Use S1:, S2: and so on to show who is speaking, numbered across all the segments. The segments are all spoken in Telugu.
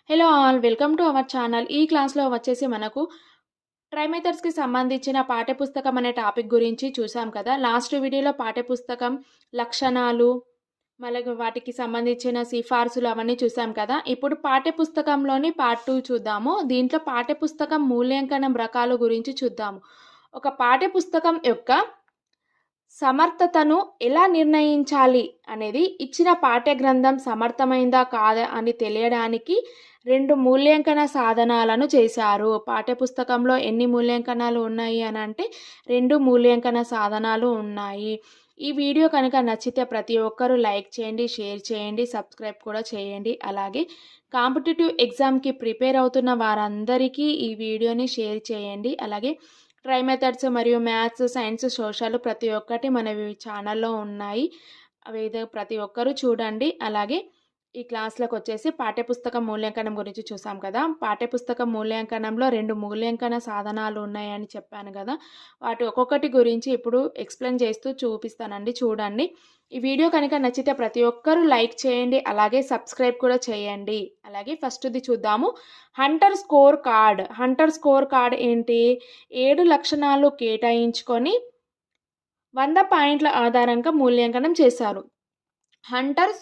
S1: Hello all welcome to our channel. ఈ క్లాస్‌లో వచ్చేసి మనకు ట్రై మెథడ్స్‌కి సంబంధించిన పాఠ్యపుస్తకం అనే టాపిక్ గురించి చూసాం కదా! లాస్ట్ వీడియోలో పాఠ్యపుస్తకం లక్షణాలు, మళ్ళీ వాటికి సంబంధించిన సిఫార్సులు అవన్నీ చూసాం కదా! ఇప్పుడు పాఠ్యపుస్తకంలోని పార్ట్ 2 చూద్దాము. దీంట్లో పాఠ్యపుస్తకం మూల్యాంకనం రకాల గురించి చూద్దాము. ఒక పాఠ్యపుస్తకం యొక్క సమర్థతను ఎలా నిర్ణయించాలి అనేది ఇచ్చిన పాఠ్య గ్రంథం సమర్థమైందా కాదా అని తెలియడానికి 2 మూల్యాంకన సాధనాలను చేశారు. పాఠ్యపుస్తకంలో ఎన్ని మూల్యాంకనాలు ఉన్నాయి అనంటే 2 మూల్యాంకన సాధనాలు ఉన్నాయి. ఈ వీడియో కనుక నచ్చితే ప్రతి ఒక్కరూ లైక్ చేయండి, షేర్ చేయండి, సబ్స్క్రైబ్ కూడా చేయండి. అలాగే కాంపిటీటివ్ ఎగ్జామ్‌కి ప్రిపేర్ అవుతున్న వారందరికీ ఈ వీడియోని షేర్ చేయండి. అలాగే ట్రై మెథడ్స్ మరియు మ్యాథ్స్, సైన్స్, సోషల్ ప్రతి ఒక్కటి మన ఛానల్‌లో ఉన్నాయి. అవేదో ప్రతి ఒక్కరూ చూడండి. అలాగే ఈ క్లాస్‌లోకొచ్చేసి పాఠ్యపుస్తకం మూల్యాంకనం గురించి చూసాం కదా! పాఠ్యపుస్తకం మూల్యాంకనంలో 2 మూల్యాంకన సాధనాలు ఉన్నాయని చెప్పాను గదా! వాటి ఒక్కొక్కటి గురించి ఇప్పుడు ఎక్స్‌ప్లెయిన్ చేస్తూ చూపిస్తానండి చూడండి. ఈ వీడియో కనుక నచ్చితే ప్రతి ఒక్కరూ లైక్ చేయండి. అలాగే సబ్స్క్రైబ్ కూడా చేయండి. అలాగే ఫస్ట్‌ది చూద్దాము. Hunter score card. Hunter score card ఏంటి? 7 లక్షణాలు కేటాయించుకొని 100 పాయింట్ల ఆధారంగా మూల్యాంకనం చేశారు. హంటర్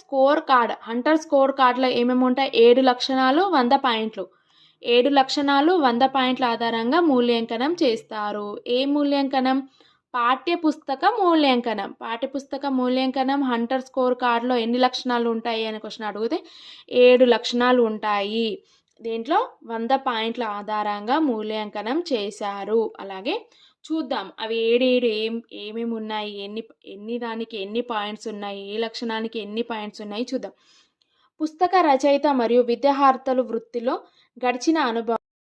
S1: స్కోర్ కార్డ్‌లో ఏమేమి ఉంటాయి? 7 లక్షణాలు, 100 పాయింట్లు. 7 లక్షణాలు, 100 పాయింట్ల ఆధారంగా మూల్యాంకనం చేస్తారు. ఏ మూల్యాంకనం? పాఠ్యపుస్తక మూల్యాంకనం. పాఠ్యపుస్తక మూల్యాంకనం హంటర్ స్కోర్ కార్డ్‌లో ఎన్ని లక్షణాలు ఉంటాయి అని క్వెషన్ అడిగితే 7 లక్షణాలు ఉంటాయి. దీంట్లో 100 పాయింట్ల ఆధారంగా మూల్యాంకనం చేశారు. అలాగే చూద్దాం అవి ఏడేడు ఏమేమి ఉన్నాయి, ఎన్ని దానికి ఎన్ని పాయింట్స్ ఉన్నాయి, ఏ లక్షణానికి ఎన్ని పాయింట్స్ ఉన్నాయి చూద్దాం. పుస్తక రచయిత మరియు విద్యార్థుల వృత్తిలో గడిచిన అనుభవం.